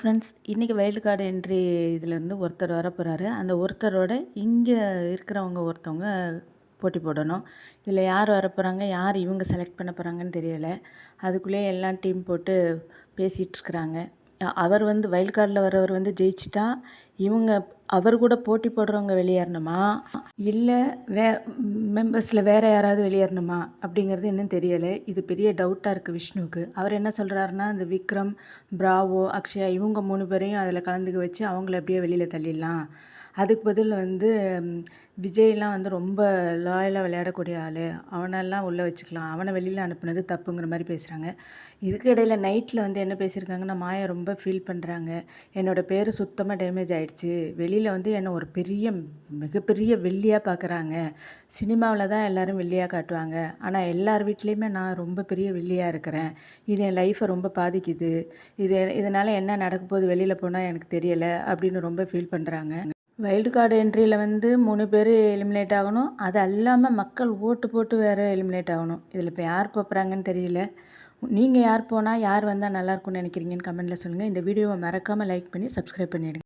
Friends, இன்றைக்கி wild card entry இதுலேருந்து ஒருத்தர் வரப்போகிறாரு. அந்த ஒருத்தரோட இங்கே இருக்கிறவங்க ஒருத்தவங்க போட்டி போடணும். இதில் யார் வரப்போகிறாங்க, யார் இவங்க செலக்ட் பண்ண போகிறாங்கன்னு தெரியலை. அதுக்குள்ளேயே எல்லாம் டீம் போட்டு பேசிகிட்ருக்குறாங்க. அவர் வைல்டு கார்டில் வரவர் ஜெயிச்சிட்டா இவங்க அவர் கூட போட்டி போடுறவங்க வெளியேறணுமா, இல்லை மெம்பர்ஸில் வேறு யாராவது வெளியேறணுமா அப்படிங்கிறது இன்னும் தெரியலை. இது பெரிய டவுட்டாக இருக்குது விஷ்ணுவுக்கு. அவர் என்ன சொல்கிறாருன்னா, இந்த விக்ரம், பிராவோ, அக்ஷயா இவங்க 3 பேரையும் அதில் கலந்துக்க வச்சு அவங்கள அப்படியே வெளியில் தள்ளிடலாம். அதுக்கு பதில் விஜய்லாம் ரொம்ப லாயலாக விளையாடக்கூடிய ஆள், அவனெல்லாம் உள்ளே வச்சுக்கலாம், அவனை வெளியில் அனுப்புனது தப்புங்கிற மாதிரி பேசுகிறாங்க. இதுக்கு இடையில் நைட்டில் என்ன பேசியிருக்காங்கன்னா, மாயா ரொம்ப ஃபீல் பண்ணுறாங்க. என்னோடய பேர் சுத்தமாக டேமேஜ் ஆகிடுச்சு, வெளியில் என்னை ஒரு மிகப்பெரிய வில்லியாக பார்க்குறாங்க. சினிமாவில் தான் எல்லோரும் வில்லியாக காட்டுவாங்க, ஆனால் எல்லார் வீட்லேயுமே நான் ரொம்ப பெரிய வில்லியாக இருக்கிறேன். இது என் லைஃப்பை ரொம்ப பாதிக்குது. இதனால் என்ன நடக்க போகுது வெளியில் போனால் எனக்கு தெரியலை அப்படின்னு ரொம்ப ஃபீல் பண்ணுறாங்க. வைல்டு கார்டு என்ட்ரியில் 3 பேர் எலிமினேட் ஆகணும். அது இல்லாமல் மக்கள் ஓட்டு போட்டு வேறு எலிமினேட் ஆகணும். இதில் இப்போ யார் போகிறாங்கன்னு தெரியல. நீங்கள் யார் போனால் யார் வந்தால் நல்லாயிருக்கும்னு நினைக்கிறீங்கன்னு கமெண்ட்டில் சொல்லுங்கள். இந்த வீடியோவை மறக்காமல் லைக் பண்ணி சப்ஸ்கிரைப் பண்ணிவிடுங்க.